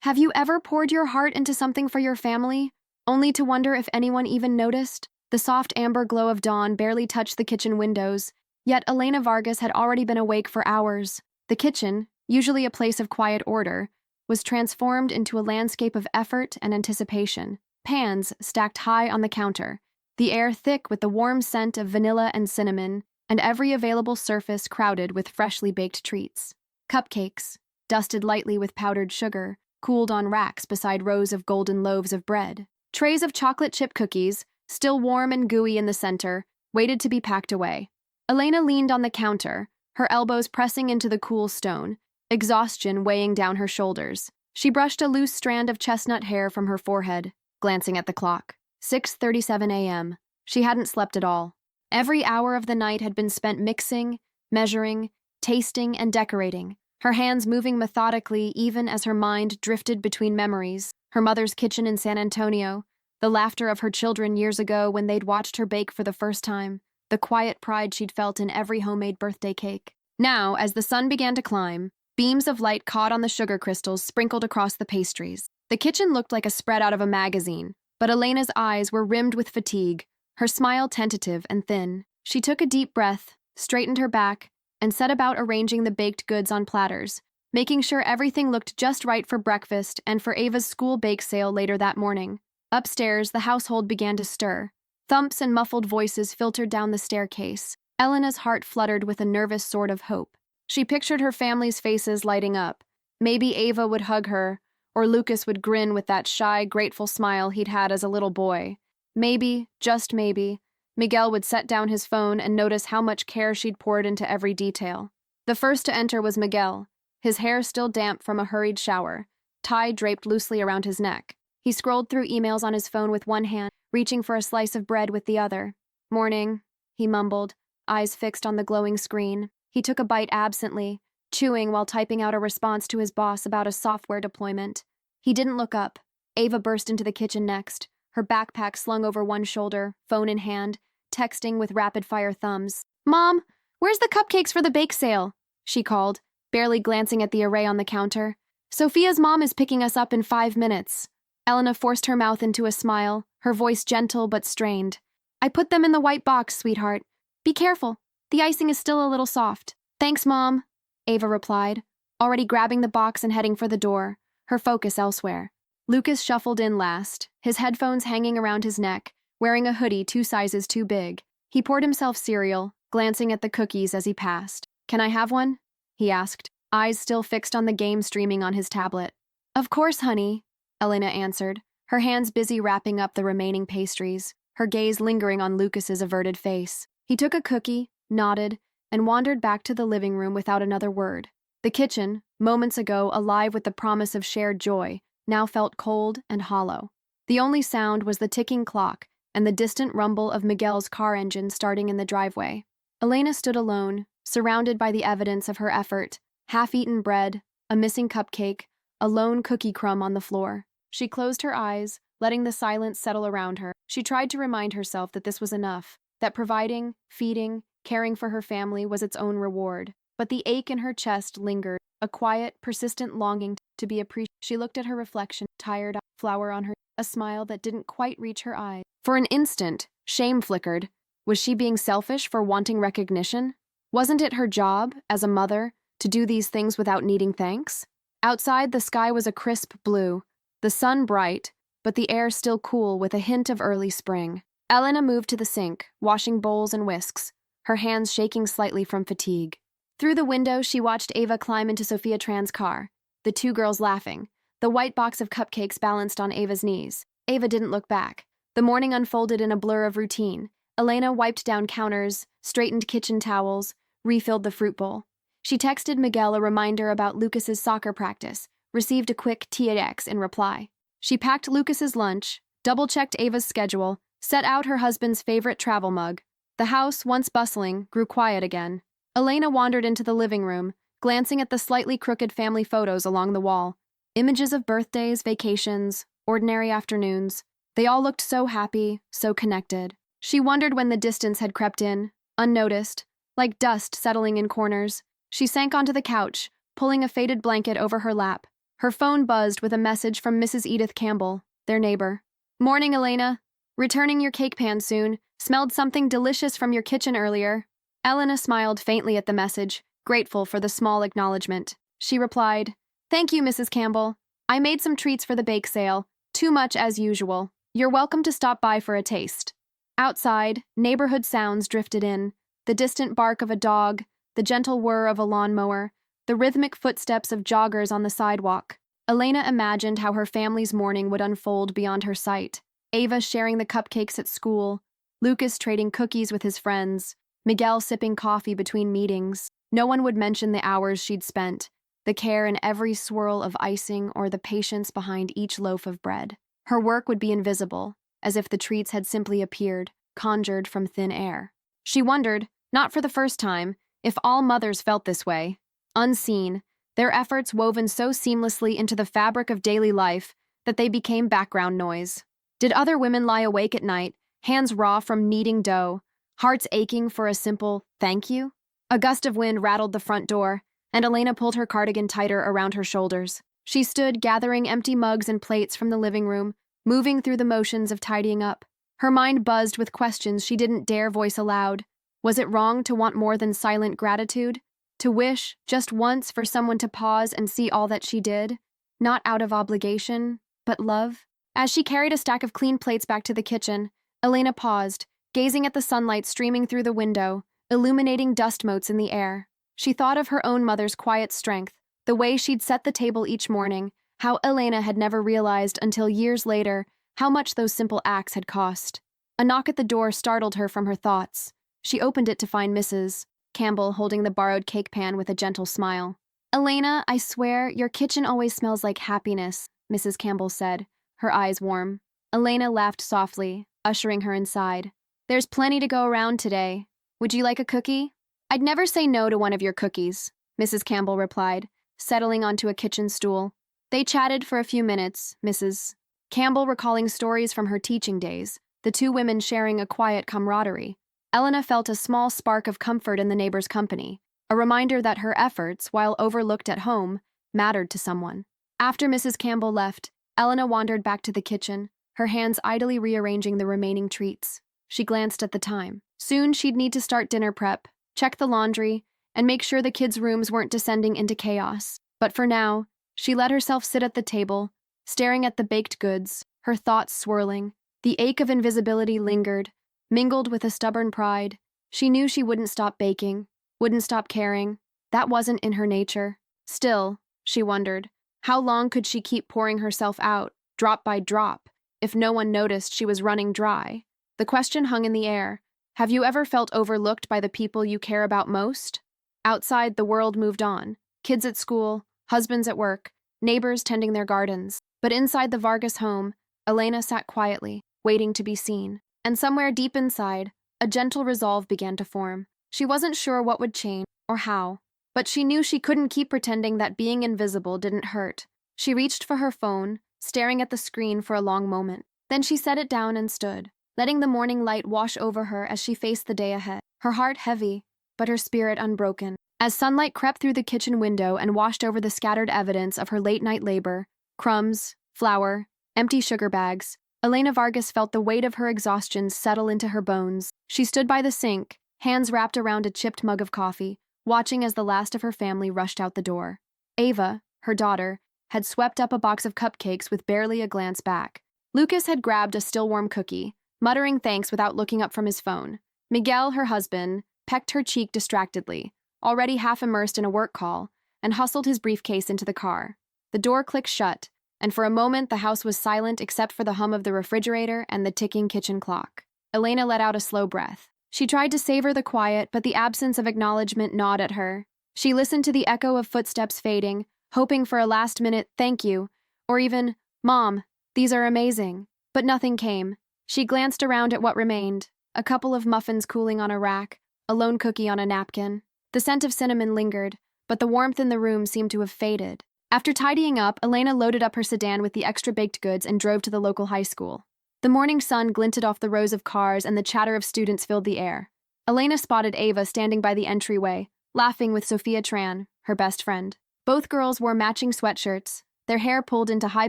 Have you ever poured your heart into something for your family, only to wonder if anyone even noticed? The soft amber glow of dawn barely touched the kitchen windows, yet Elena Vargas had already been awake for hours. The kitchen, usually a place of quiet order, was transformed into a landscape of effort and anticipation. Pans stacked high on the counter, the air thick with the warm scent of vanilla and cinnamon, and every available surface crowded with freshly baked treats. Cupcakes, dusted lightly with powdered sugar, cooled on racks beside rows of golden loaves of bread. Trays of chocolate chip cookies, still warm and gooey in the center, waited to be packed away. Elena leaned on the counter, her elbows pressing into the cool stone, exhaustion weighing down her shoulders. She brushed a loose strand of chestnut hair from her forehead, glancing at the clock. 6:37 a.m. She hadn't slept at all. Every hour of the night had been spent mixing, measuring, tasting, and decorating, her hands moving methodically even as her mind drifted between memories, her mother's kitchen in San Antonio, the laughter of her children years ago when they'd watched her bake for the first time, the quiet pride she'd felt in every homemade birthday cake. Now, as the sun began to climb, beams of light caught on the sugar crystals sprinkled across the pastries. The kitchen looked like a spread out of a magazine, but Elena's eyes were rimmed with fatigue, her smile tentative and thin. She took a deep breath, straightened her back, and set about arranging the baked goods on platters, making sure everything looked just right for breakfast and for Ava's school bake sale later that morning. Upstairs, the household began to stir. Thumps and muffled voices filtered down the staircase. Elena's heart fluttered with a nervous sort of hope. She pictured her family's faces lighting up. Maybe Ava would hug her, or Lucas would grin with that shy, grateful smile he'd had as a little boy. Maybe, just maybe, Miguel would set down his phone and notice how much care she'd poured into every detail. The first to enter was Miguel, his hair still damp from a hurried shower, tie draped loosely around his neck. He scrolled through emails on his phone with one hand, reaching for a slice of bread with the other. "Morning," he mumbled, eyes fixed on the glowing screen. He took a bite absently, chewing while typing out a response to his boss about a software deployment. He didn't look up. Ava burst into the kitchen next, her backpack slung over one shoulder, phone in hand, texting with rapid-fire thumbs. "Mom, where's the cupcakes for the bake sale?" she called, barely glancing at the array on the counter. "Sophia's mom is picking us up in 5 minutes." Elena forced her mouth into a smile, her voice gentle but strained. "I put them in the white box, sweetheart. Be careful. The icing is still a little soft." "Thanks, Mom," Ava replied, already grabbing the box and heading for the door, her focus elsewhere. Lucas shuffled in last, his headphones hanging around his neck, wearing a hoodie 2 sizes too big. He poured himself cereal, glancing at the cookies as he passed. "Can I have one?" he asked, eyes still fixed on the game streaming on his tablet. "Of course, honey," Elena answered, her hands busy wrapping up the remaining pastries, her gaze lingering on Lucas's averted face. He took a cookie, nodded, and wandered back to the living room without another word. The kitchen, moments ago alive with the promise of shared joy, now felt cold and hollow. The only sound was the ticking clock and the distant rumble of Miguel's car engine starting in the driveway. Elena stood alone, surrounded by the evidence of her effort: half-eaten bread, a missing cupcake, a lone cookie crumb on the floor. She closed her eyes, letting the silence settle around her. She tried to remind herself that this was enough, that providing, feeding, caring for her family was its own reward. But the ache in her chest lingered, a quiet, persistent longing to be appreciated. She looked at her reflection, tired, flower on her, a smile that didn't quite reach her eyes. For an instant, shame flickered. Was she being selfish for wanting recognition? Wasn't it her job, as a mother, to do these things without needing thanks? Outside, the sky was a crisp blue, the sun bright, but the air still cool with a hint of early spring. Elena moved to the sink, washing bowls and whisks, her hands shaking slightly from fatigue. Through the window, she watched Ava climb into Sophia Tran's car, the 2 girls laughing, the white box of cupcakes balanced on Ava's knees. Ava didn't look back. The morning unfolded in a blur of routine. Elena wiped down counters, straightened kitchen towels, refilled the fruit bowl. She texted Miguel a reminder about Lucas's soccer practice, received a quick TX in reply. She packed Lucas's lunch, double-checked Ava's schedule, set out her husband's favorite travel mug. The house, once bustling, grew quiet again. Elena wandered into the living room, glancing at the slightly crooked family photos along the wall. Images of birthdays, vacations, ordinary afternoons. They all looked so happy, so connected. She wondered when the distance had crept in, unnoticed, like dust settling in corners. She sank onto the couch, pulling a faded blanket over her lap, Her phone buzzed with a message from Mrs. Edith Campbell, their neighbor. "Morning, Elena. Returning your cake pan soon. Smelled something delicious from your kitchen earlier." Elena smiled faintly at the message, grateful for the small acknowledgement. She replied, "Thank you, Mrs. Campbell. I made some treats for the bake sale. Too much as usual. You're welcome to stop by for a taste." Outside, neighborhood sounds drifted in. The distant bark of a dog, the gentle whir of a lawnmower, the rhythmic footsteps of joggers on the sidewalk. Elena imagined how her family's morning would unfold beyond her sight. Ava sharing the cupcakes at school, Lucas trading cookies with his friends, Miguel sipping coffee between meetings. No one would mention the hours she'd spent, the care in every swirl of icing or the patience behind each loaf of bread. Her work would be invisible, as if the treats had simply appeared, conjured from thin air. She wondered, not for the first time, if all mothers felt this way. Unseen, their efforts woven so seamlessly into the fabric of daily life that they became background noise. Did other women lie awake at night, hands raw from kneading dough, hearts aching for a simple thank you? A gust of wind rattled the front door, and Elena pulled her cardigan tighter around her shoulders. She stood gathering empty mugs and plates from the living room, moving through the motions of tidying up. Her mind buzzed with questions she didn't dare voice aloud. Was it wrong to want more than silent gratitude? To wish, just once, for someone to pause and see all that she did? Not out of obligation, but love? As she carried a stack of clean plates back to the kitchen, Elena paused, gazing at the sunlight streaming through the window, illuminating dust motes in the air. She thought of her own mother's quiet strength, the way she'd set the table each morning, how Elena had never realized until years later how much those simple acts had cost. A knock at the door startled her from her thoughts. She opened it to find Mrs. Campbell holding the borrowed cake pan with a gentle smile. "Elena, I swear, your kitchen always smells like happiness," Mrs. Campbell said, her eyes warm. Elena laughed softly, ushering her inside. "There's plenty to go around today. Would you like a cookie?" "I'd never say no to one of your cookies," Mrs. Campbell replied, settling onto a kitchen stool. They chatted for a few minutes, Mrs. Campbell recalling stories from her teaching days, the two women sharing a quiet camaraderie. Elena felt a small spark of comfort in the neighbor's company, a reminder that her efforts, while overlooked at home, mattered to someone. After Mrs. Campbell left, Elena wandered back to the kitchen, her hands idly rearranging the remaining treats. She glanced at the time. Soon she'd need to start dinner prep, check the laundry, and make sure the kids' rooms weren't descending into chaos. But for now, she let herself sit at the table, staring at the baked goods, her thoughts swirling. The ache of invisibility lingered, mingled with a stubborn pride. She knew she wouldn't stop baking, wouldn't stop caring. That wasn't in her nature. Still, she wondered, how long could she keep pouring herself out, drop by drop, if no one noticed she was running dry? The question hung in the air. Have you ever felt overlooked by the people you care about most? Outside, the world moved on. Kids at school, husbands at work, neighbors tending their gardens. But inside the Vargas home, Elena sat quietly, waiting to be seen. And somewhere deep inside, a gentle resolve began to form. She wasn't sure what would change or how, but she knew she couldn't keep pretending that being invisible didn't hurt. She reached for her phone, staring at the screen for a long moment. Then she set it down and stood, letting the morning light wash over her as she faced the day ahead, her heart heavy, but her spirit unbroken. As sunlight crept through the kitchen window and washed over the scattered evidence of her late-night labor, crumbs, flour, empty sugar bags, Elena Vargas felt the weight of her exhaustion settle into her bones. She stood by the sink, hands wrapped around a chipped mug of coffee, watching as the last of her family rushed out the door. Ava, her daughter, had swept up a box of cupcakes with barely a glance back. Lucas had grabbed a still-warm cookie, muttering thanks without looking up from his phone. Miguel, her husband, pecked her cheek distractedly, already half immersed in a work call, and hustled his briefcase into the car. The door clicked shut, and for a moment the house was silent except for the hum of the refrigerator and the ticking kitchen clock. Elena let out a slow breath. She tried to savor the quiet, but the absence of acknowledgement gnawed at her. She listened to the echo of footsteps fading, hoping for a last-minute "thank you," or even "Mom, these are amazing." But nothing came. She glanced around at what remained, a couple of muffins cooling on a rack, a lone cookie on a napkin. The scent of cinnamon lingered, but the warmth in the room seemed to have faded. After tidying up, Elena loaded up her sedan with the extra baked goods and drove to the local high school. The morning sun glinted off the rows of cars and the chatter of students filled the air. Elena spotted Ava standing by the entryway, laughing with Sophia Tran, her best friend. Both girls wore matching sweatshirts, their hair pulled into high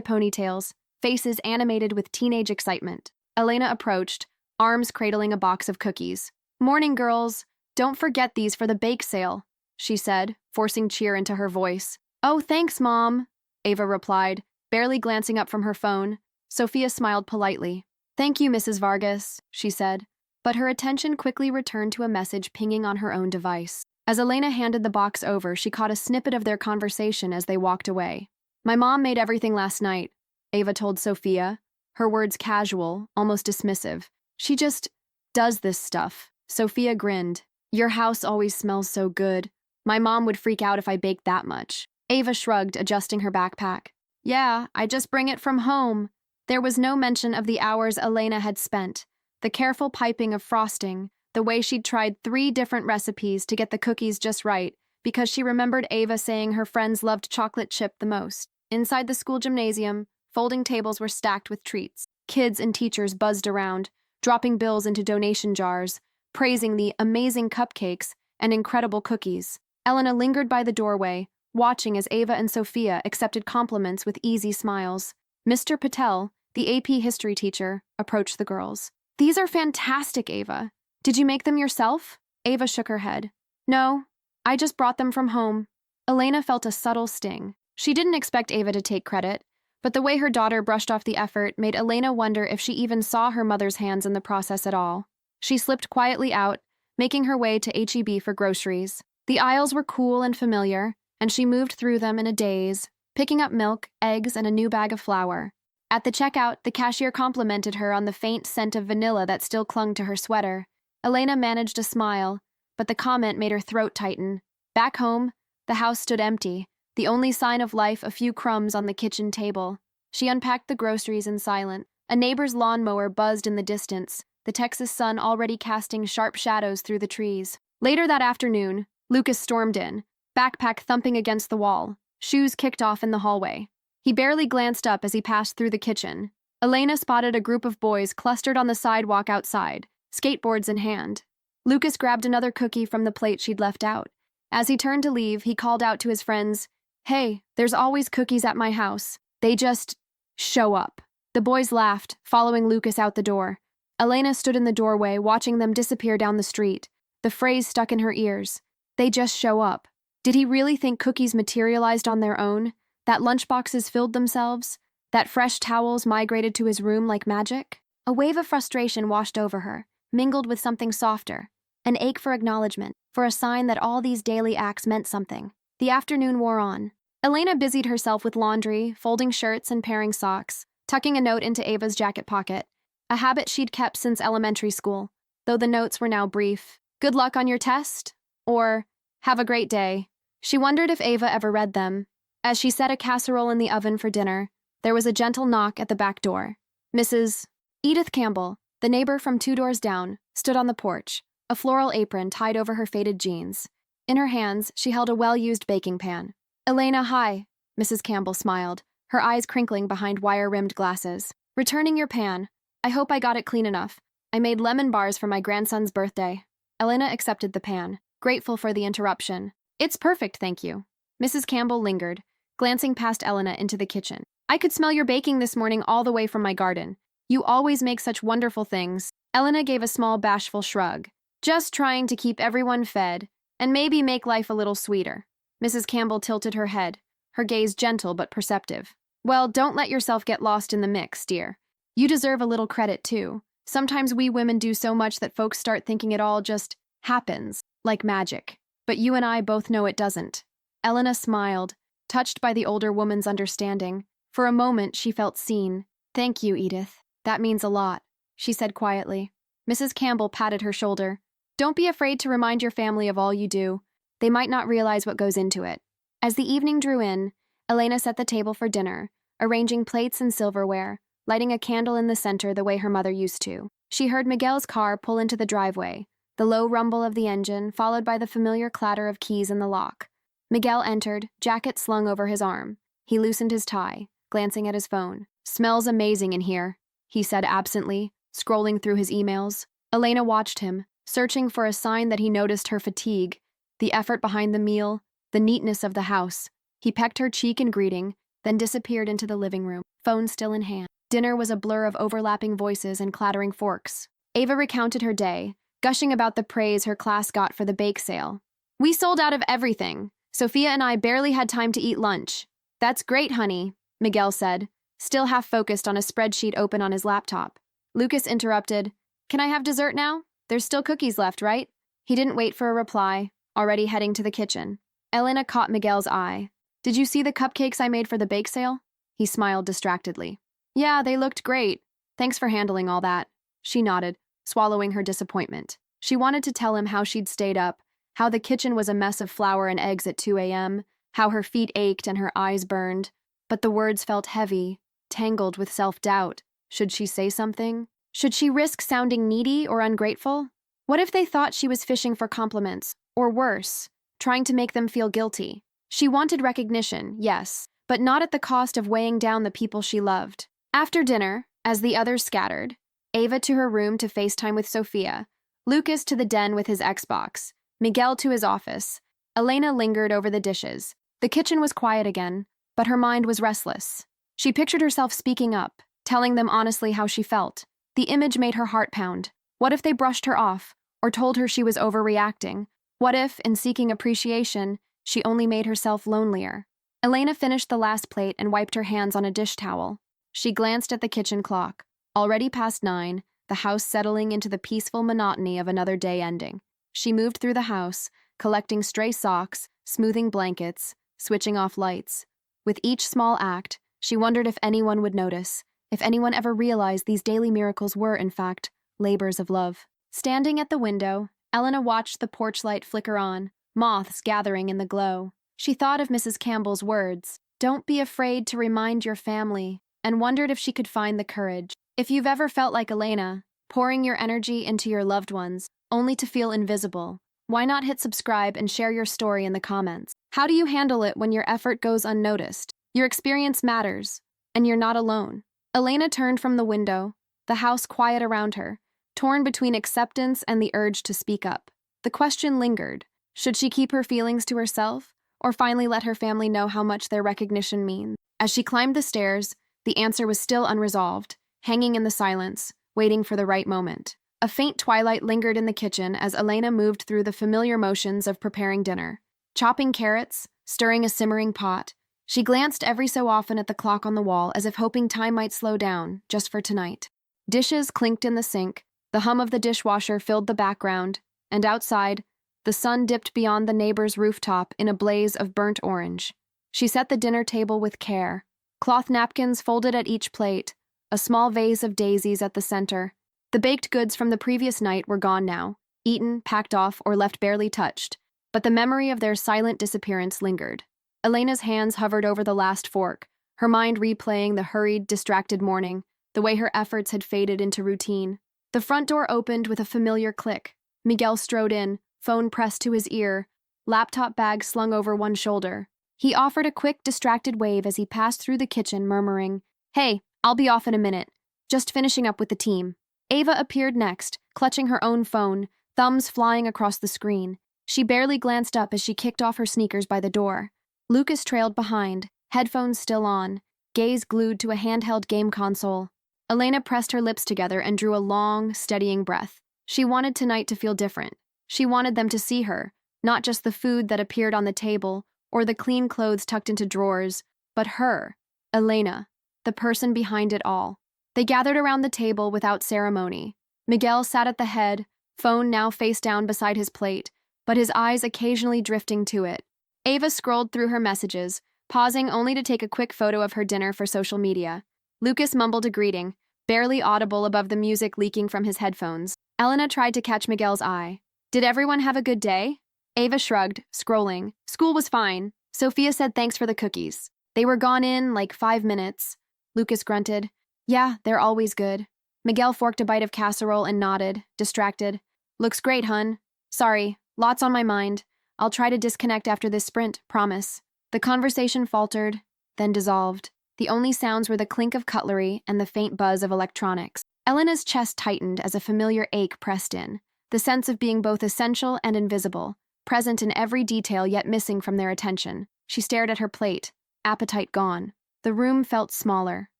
ponytails, faces animated with teenage excitement. Elena approached, arms cradling a box of cookies. "Morning, girls. Don't forget these for the bake sale," she said, forcing cheer into her voice. "Oh, thanks, Mom," Ava replied, barely glancing up from her phone. Sophia smiled politely. "Thank you, Mrs. Vargas," she said, but her attention quickly returned to a message pinging on her own device. As Elena handed the box over, she caught a snippet of their conversation as they walked away. "My mom made everything last night," Ava told Sophia, her words casual, almost dismissive. "She just does this stuff." Sophia grinned. "Your house always smells so good. My mom would freak out if I baked that much." Ava shrugged, adjusting her backpack. "Yeah, I just bring it from home." There was no mention of the hours Elena had spent, the careful piping of frosting, the way she'd tried 3 different recipes to get the cookies just right, because she remembered Ava saying her friends loved chocolate chip the most. Inside the school gymnasium, folding tables were stacked with treats. Kids and teachers buzzed around, dropping bills into donation jars, praising the amazing cupcakes and incredible cookies. Elena lingered by the doorway, watching as Ava and Sophia accepted compliments with easy smiles. Mr. Patel, the AP history teacher, approached the girls. "These are fantastic, Ava. Did you make them yourself?" Ava shook her head. "No, I just brought them from home." Elena felt a subtle sting. She didn't expect Ava to take credit, but the way her daughter brushed off the effort made Elena wonder if she even saw her mother's hands in the process at all. She slipped quietly out, making her way to H-E-B for groceries. The aisles were cool and familiar, and she moved through them in a daze, picking up milk, eggs, and a new bag of flour. At the checkout, the cashier complimented her on the faint scent of vanilla that still clung to her sweater. Elena managed a smile, but the comment made her throat tighten. Back home, the house stood empty, the only sign of life a few crumbs on the kitchen table. She unpacked the groceries in silence. A neighbor's lawnmower buzzed in the distance, the Texas sun already casting sharp shadows through the trees. Later that afternoon, Lucas stormed in, backpack thumping against the wall, shoes kicked off in the hallway. He barely glanced up as he passed through the kitchen. Elena spotted a group of boys clustered on the sidewalk outside, skateboards in hand. Lucas grabbed another cookie from the plate she'd left out. As he turned to leave, he called out to his friends, "Hey, there's always cookies at my house. They just show up." The boys laughed, following Lucas out the door. Elena stood in the doorway, watching them disappear down the street. The phrase stuck in her ears. They just show up. Did he really think cookies materialized on their own? That lunchboxes filled themselves? That fresh towels migrated to his room like magic? A wave of frustration washed over her, mingled with something softer. An ache for acknowledgement, for a sign that all these daily acts meant something. The afternoon wore on. Elena busied herself with laundry, folding shirts and pairing socks, tucking a note into Ava's jacket pocket, a habit she'd kept since elementary school, though the notes were now brief. "Good luck on your test," or "Have a great day." She wondered if Ava ever read them. As she set a casserole in the oven for dinner, there was a gentle knock at the back door. Mrs. Edith Campbell, the neighbor from 2 doors down, stood on the porch, a floral apron tied over her faded jeans. In her hands, she held a well-used baking pan. "Elena, hi," Mrs. Campbell smiled, her eyes crinkling behind wire-rimmed glasses. "Returning your pan. I hope I got it clean enough. I made lemon bars for my grandson's birthday." Elena accepted the pan, grateful for the interruption. "It's perfect, thank you." Mrs. Campbell lingered, glancing past Elena into the kitchen. "I could smell your baking this morning all the way from my garden. You always make such wonderful things." Elena gave a small bashful shrug. "Just trying to keep everyone fed, and maybe make life a little sweeter." Mrs. Campbell tilted her head, her gaze gentle but perceptive. "Well, don't let yourself get lost in the mix, dear. You deserve a little credit, too. Sometimes we women do so much that folks start thinking it all just happens, like magic. But you and I both know it doesn't." Elena smiled, touched by the older woman's understanding. For a moment, she felt seen. "Thank you, Edith. That means a lot," she said quietly. Mrs. Campbell patted her shoulder. "Don't be afraid to remind your family of all you do. They might not realize what goes into it." As the evening drew in, Elena set the table for dinner, arranging plates and silverware, lighting a candle in the center the way her mother used to. She heard Miguel's car pull into the driveway, the low rumble of the engine followed by the familiar clatter of keys in the lock. Miguel entered, jacket slung over his arm. He loosened his tie, glancing at his phone. "Smells amazing in here," he said absently, scrolling through his emails. Elena watched him, searching for a sign that he noticed her fatigue, the effort behind the meal, the neatness of the house. He pecked her cheek in greeting, then disappeared into the living room, phone still in hand. Dinner was a blur of overlapping voices and clattering forks. Ava recounted her day, gushing about the praise her class got for the bake sale. "We sold out of everything. Sophia and I barely had time to eat lunch." "That's great, honey," Miguel said, still half focused on a spreadsheet open on his laptop. Lucas interrupted, "Can I have dessert now? There's still cookies left, right?" He didn't wait for a reply, already heading to the kitchen. Elena caught Miguel's eye. "Did you see the cupcakes I made for the bake sale?" He smiled distractedly. "Yeah, they looked great. Thanks for handling all that." She nodded, swallowing her disappointment. She wanted to tell him how she'd stayed up, how the kitchen was a mess of flour and eggs at 2 a.m., how her feet ached and her eyes burned, but the words felt heavy, tangled with self-doubt. Should she say something? Should she risk sounding needy or ungrateful? What if they thought she was fishing for compliments, or worse, trying to make them feel guilty? She wanted recognition, yes, but not at the cost of weighing down the people she loved. After dinner, as the others scattered, Ava to her room to FaceTime with Sophia, Lucas to the den with his Xbox, Miguel to his office. Elena lingered over the dishes. The kitchen was quiet again, but her mind was restless. She pictured herself speaking up, telling them honestly how she felt. The image made her heart pound. What if they brushed her off, or told her she was overreacting? What if, in seeking appreciation, she only made herself lonelier? Elena finished the last plate and wiped her hands on a dish towel. She glanced at the kitchen clock. Already past 9, the house settling into the peaceful monotony of another day ending. She moved through the house, collecting stray socks, smoothing blankets, switching off lights. With each small act, she wondered if anyone would notice, if anyone ever realized these daily miracles were, in fact, labors of love. Standing at the window, Elena watched the porch light flicker on, moths gathering in the glow. She thought of Mrs. Campbell's words, "Don't be afraid to remind your family," and wondered if she could find the courage. If you've ever felt like Elena, pouring your energy into your loved ones, only to feel invisible, why not hit subscribe and share your story in the comments? How do you handle it when your effort goes unnoticed? Your experience matters, and you're not alone. Elena turned from the window, the house quiet around her, torn between acceptance and the urge to speak up. The question lingered. Should she keep her feelings to herself, or finally let her family know how much their recognition means? As she climbed the stairs, the answer was still unresolved, hanging in the silence, waiting for the right moment. A faint twilight lingered in the kitchen as Elena moved through the familiar motions of preparing dinner. Chopping carrots, stirring a simmering pot, she glanced every so often at the clock on the wall as if hoping time might slow down, just for tonight. Dishes clinked in the sink, the hum of the dishwasher filled the background, and outside, the sun dipped beyond the neighbor's rooftop in a blaze of burnt orange. She set the dinner table with care. Cloth napkins folded at each plate, a small vase of daisies at the center. The baked goods from the previous night were gone now, eaten, packed off, or left barely touched, but the memory of their silent disappearance lingered. Elena's hands hovered over the last fork, her mind replaying the hurried, distracted morning, the way her efforts had faded into routine. The front door opened with a familiar click. Miguel strode in, phone pressed to his ear, laptop bag slung over one shoulder. He offered a quick, distracted wave as he passed through the kitchen, murmuring, "Hey, I'll be off in a minute. Just finishing up with the team." Ava appeared next, clutching her own phone, thumbs flying across the screen. She barely glanced up as she kicked off her sneakers by the door. Lucas trailed behind, headphones still on, gaze glued to a handheld game console. Elena pressed her lips together and drew a long, steadying breath. She wanted tonight to feel different. She wanted them to see her, not just the food that appeared on the table or the clean clothes tucked into drawers, but her, Elena, the person behind it all. They gathered around the table without ceremony. Miguel sat at the head, phone now face down beside his plate, but his eyes occasionally drifting to it. Ava scrolled through her messages, pausing only to take a quick photo of her dinner for social media. Lucas mumbled a greeting, barely audible above the music leaking from his headphones. Elena tried to catch Miguel's eye. "Did everyone have a good day?" Ava shrugged, scrolling. "School was fine. Sophia said thanks for the cookies. They were gone in like 5 minutes." Lucas grunted. "Yeah, they're always good." Miguel forked a bite of casserole and nodded, distracted. "Looks great, hun. Sorry, lots on my mind. I'll try to disconnect after this sprint, promise." The conversation faltered, then dissolved. The only sounds were the clink of cutlery and the faint buzz of electronics. Elena's chest tightened as a familiar ache pressed in, the sense of being both essential and invisible, present in every detail yet missing from their attention. She stared at her plate, appetite gone. The room felt smaller,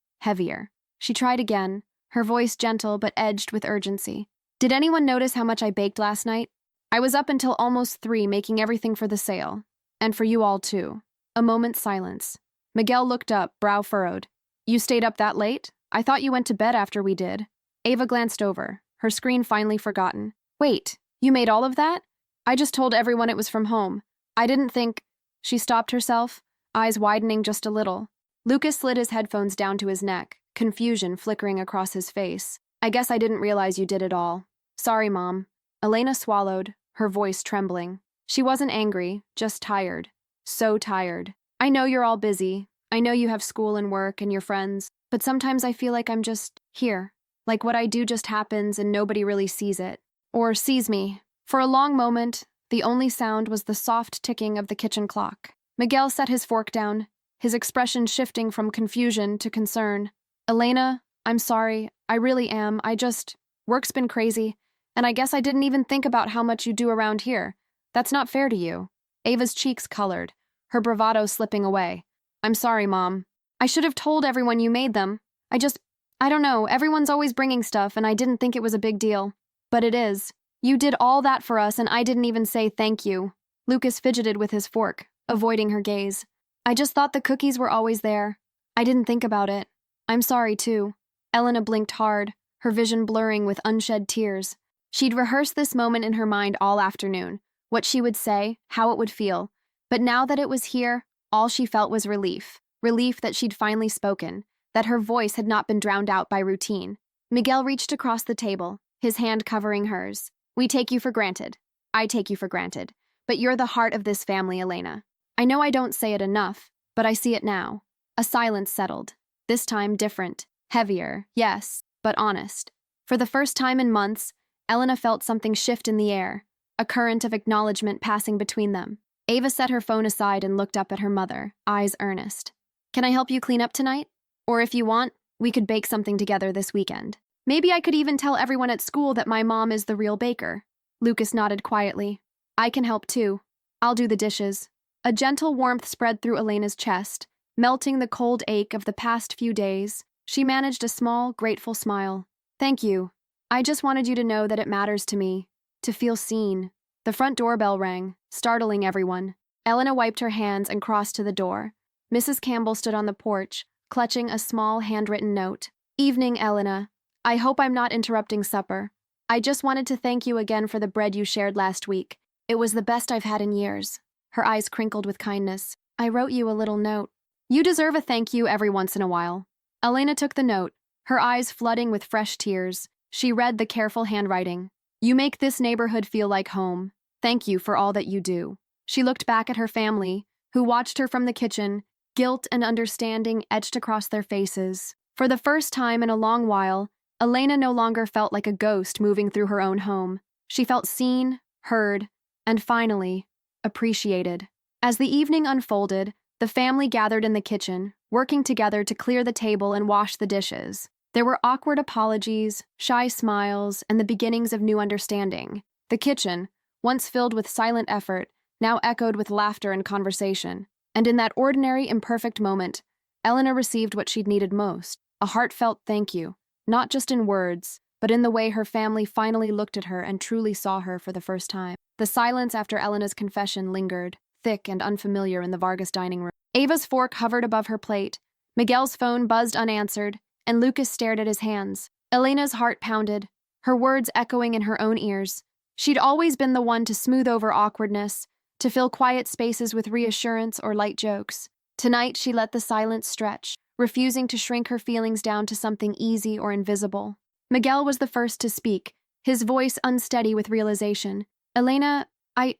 heavier. She tried again, her voice gentle but edged with urgency. Did anyone notice how much I baked last night? I was up until almost 3 making everything for the sale. And for you all too. A moment's silence. Miguel looked up, brow furrowed. You stayed up that late? I thought you went to bed after we did. Ava glanced over, her screen finally forgotten. Wait, you made all of that? I just told everyone it was from home. I didn't think... She stopped herself, eyes widening just a little. Lucas slid his headphones down to his neck, confusion flickering across his face. I guess I didn't realize you did it all. Sorry, Mom. Elena swallowed, her voice trembling. She wasn't angry, just tired. So tired. I know you're all busy. I know you have school and work and your friends, but sometimes I feel like I'm just here. Like what I do just happens and nobody really sees it. Or sees me. For a long moment, the only sound was the soft ticking of the kitchen clock. Miguel set his fork down, his expression shifting from confusion to concern. Elena, I'm sorry. I really am. Work's been crazy, and I guess I didn't even think about how much you do around here. That's not fair to you. Ava's cheeks colored, her bravado slipping away. I'm sorry, Mom. I should have told everyone you made them. I don't know, everyone's always bringing stuff, and I didn't think it was a big deal. But it is. You did all that for us, and I didn't even say thank you. Lucas fidgeted with his fork, avoiding her gaze. I just thought the cookies were always there. I didn't think about it. I'm sorry, too. Elena blinked hard, her vision blurring with unshed tears. She'd rehearsed this moment in her mind all afternoon, what she would say, how it would feel. But now that it was here, all she felt was relief. Relief that she'd finally spoken, that her voice had not been drowned out by routine. Miguel reached across the table, his hand covering hers. We take you for granted. I take you for granted. But you're the heart of this family, Elena. I know I don't say it enough, but I see it now. A silence settled. This time different. Heavier, yes, but honest. For the first time in months, Elena felt something shift in the air, a current of acknowledgment passing between them. Ava set her phone aside and looked up at her mother, eyes earnest. Can I help you clean up tonight? Or if you want, we could bake something together this weekend. Maybe I could even tell everyone at school that my mom is the real baker. Lucas nodded quietly. I can help too. I'll do the dishes. A gentle warmth spread through Elena's chest, melting the cold ache of the past few days. She managed a small, grateful smile. Thank you. I just wanted you to know that it matters to me, to feel seen. The front doorbell rang, startling everyone. Elena wiped her hands and crossed to the door. Mrs. Campbell stood on the porch, clutching a small handwritten note. Evening, Elena. I hope I'm not interrupting supper. I just wanted to thank you again for the bread you shared last week. It was the best I've had in years. Her eyes crinkled with kindness. I wrote you a little note. You deserve a thank you every once in a while. Elena took the note, her eyes flooding with fresh tears. She read the careful handwriting. You make this neighborhood feel like home. Thank you for all that you do. She looked back at her family, who watched her from the kitchen, guilt and understanding etched across their faces. For the first time in a long while, Elena no longer felt like a ghost moving through her own home. She felt seen, heard, and finally, appreciated. As the evening unfolded, the family gathered in the kitchen, working together to clear the table and wash the dishes. There were awkward apologies, shy smiles, and the beginnings of new understanding. The kitchen, once filled with silent effort, now echoed with laughter and conversation. And in that ordinary, imperfect moment, Elena received what she'd needed most, a heartfelt thank you, not just in words, but in the way her family finally looked at her and truly saw her for the first time. The silence after Elena's confession lingered, thick and unfamiliar in the Vargas dining room. Ava's fork hovered above her plate, Miguel's phone buzzed unanswered, and Lucas stared at his hands. Elena's heart pounded, her words echoing in her own ears. She'd always been the one to smooth over awkwardness, to fill quiet spaces with reassurance or light jokes. Tonight, she let the silence stretch, refusing to shrink her feelings down to something easy or invisible. Miguel was the first to speak, his voice unsteady with realization. Elena, I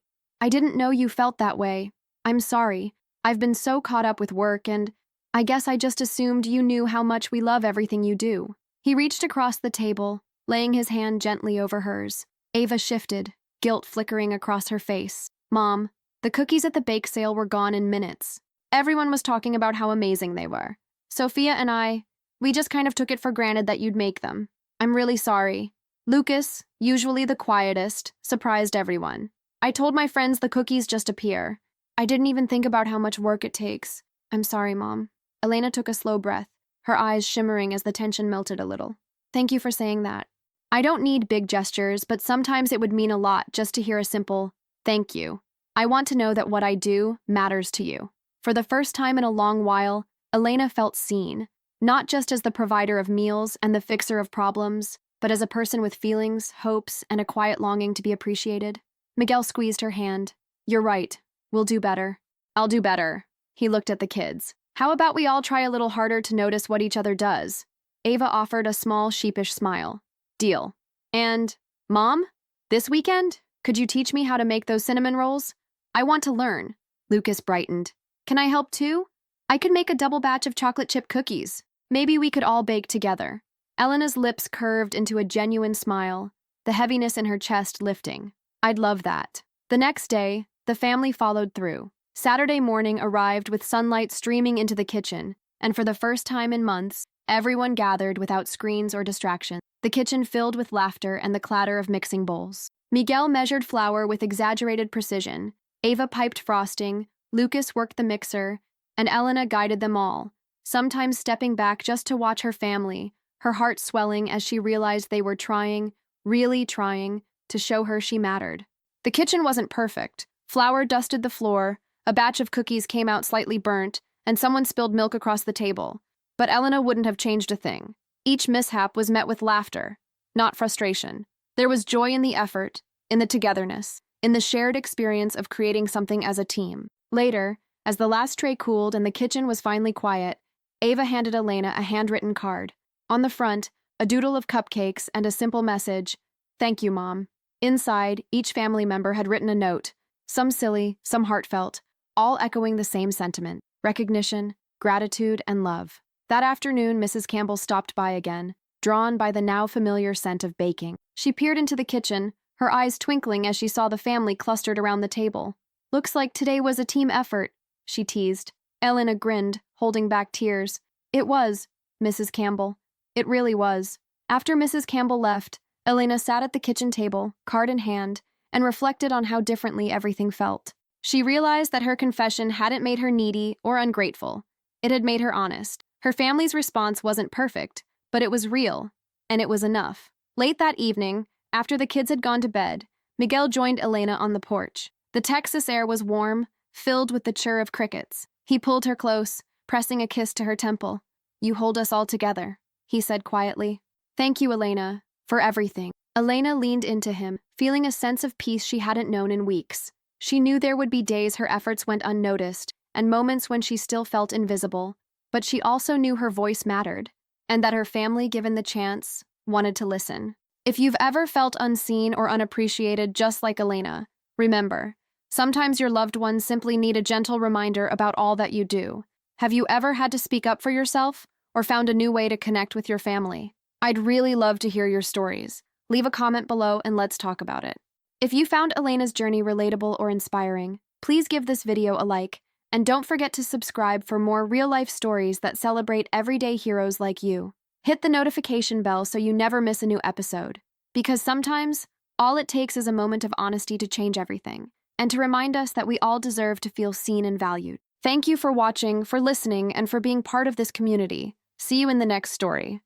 didn't know you felt that way. I'm sorry. I've been so caught up with work and I guess I just assumed you knew how much we love everything you do. He reached across the table, laying his hand gently over hers. Ava shifted, guilt flickering across her face. Mom, the cookies at the bake sale were gone in minutes. Everyone was talking about how amazing they were. Sophia and we just kind of took it for granted that you'd make them. I'm really sorry. Lucas, usually the quietest, surprised everyone. I told my friends the cookies just appear. I didn't even think about how much work it takes. I'm sorry, Mom. Elena took a slow breath, her eyes shimmering as the tension melted a little. Thank you for saying that. I don't need big gestures, but sometimes it would mean a lot just to hear a simple, thank you. I want to know that what I do matters to you. For the first time in a long while, Elena felt seen, not just as the provider of meals and the fixer of problems, but as a person with feelings, hopes, and a quiet longing to be appreciated. Miguel squeezed her hand. You're right. We'll do better. I'll do better. He looked at the kids. How about we all try a little harder to notice what each other does? Ava offered a small, sheepish smile. Deal. And, Mom, this weekend, could you teach me how to make those cinnamon rolls? I want to learn. Lucas brightened. Can I help too? I could make a double batch of chocolate chip cookies. Maybe we could all bake together. Elena's lips curved into a genuine smile, the heaviness in her chest lifting. I'd love that. The next day, the family followed through. Saturday morning arrived with sunlight streaming into the kitchen, and for the first time in months, everyone gathered without screens or distractions. The kitchen filled with laughter and the clatter of mixing bowls. Miguel measured flour with exaggerated precision, Ava piped frosting, Lucas worked the mixer, and Elena guided them all, sometimes stepping back just to watch her family, her heart swelling as she realized they were trying, really trying, to show her she mattered. The kitchen wasn't perfect. Flour dusted the floor, a batch of cookies came out slightly burnt, and someone spilled milk across the table. But Elena wouldn't have changed a thing. Each mishap was met with laughter, not frustration. There was joy in the effort, in the togetherness, in the shared experience of creating something as a team. Later, as the last tray cooled and the kitchen was finally quiet, Ava handed Elena a handwritten card. On the front, a doodle of cupcakes and a simple message, "Thank you, Mom." Inside, each family member had written a note, some silly, some heartfelt, all echoing the same sentiment: recognition, gratitude, and love. That afternoon, Mrs. Campbell stopped by again, drawn by the now familiar scent of baking. She peered into the kitchen, her eyes twinkling as she saw the family clustered around the table. Looks like today was a team effort, she teased. Elena grinned, holding back tears. It was, Mrs. Campbell. It really was. After Mrs. Campbell left, Elena sat at the kitchen table, card in hand, and reflected on how differently everything felt. She realized that her confession hadn't made her needy or ungrateful. It had made her honest. Her family's response wasn't perfect, but it was real, and it was enough. Late that evening, after the kids had gone to bed, Miguel joined Elena on the porch. The Texas air was warm, filled with the chirr of crickets. He pulled her close, pressing a kiss to her temple. You hold us all together, he said quietly. Thank you, Elena, for everything. Elena leaned into him, feeling a sense of peace she hadn't known in weeks. She knew there would be days her efforts went unnoticed, and moments when she still felt invisible, but she also knew her voice mattered, and that her family, given the chance, wanted to listen. If you've ever felt unseen or unappreciated just like Elena, remember, sometimes your loved ones simply need a gentle reminder about all that you do. Have you ever had to speak up for yourself, or found a new way to connect with your family? I'd really love to hear your stories. Leave a comment below and let's talk about it. If you found Elena's journey relatable or inspiring, please give this video a like, and don't forget to subscribe for more real-life stories that celebrate everyday heroes like you. Hit the notification bell so you never miss a new episode, because sometimes, all it takes is a moment of honesty to change everything, and to remind us that we all deserve to feel seen and valued. Thank you for watching, for listening, and for being part of this community. See you in the next story.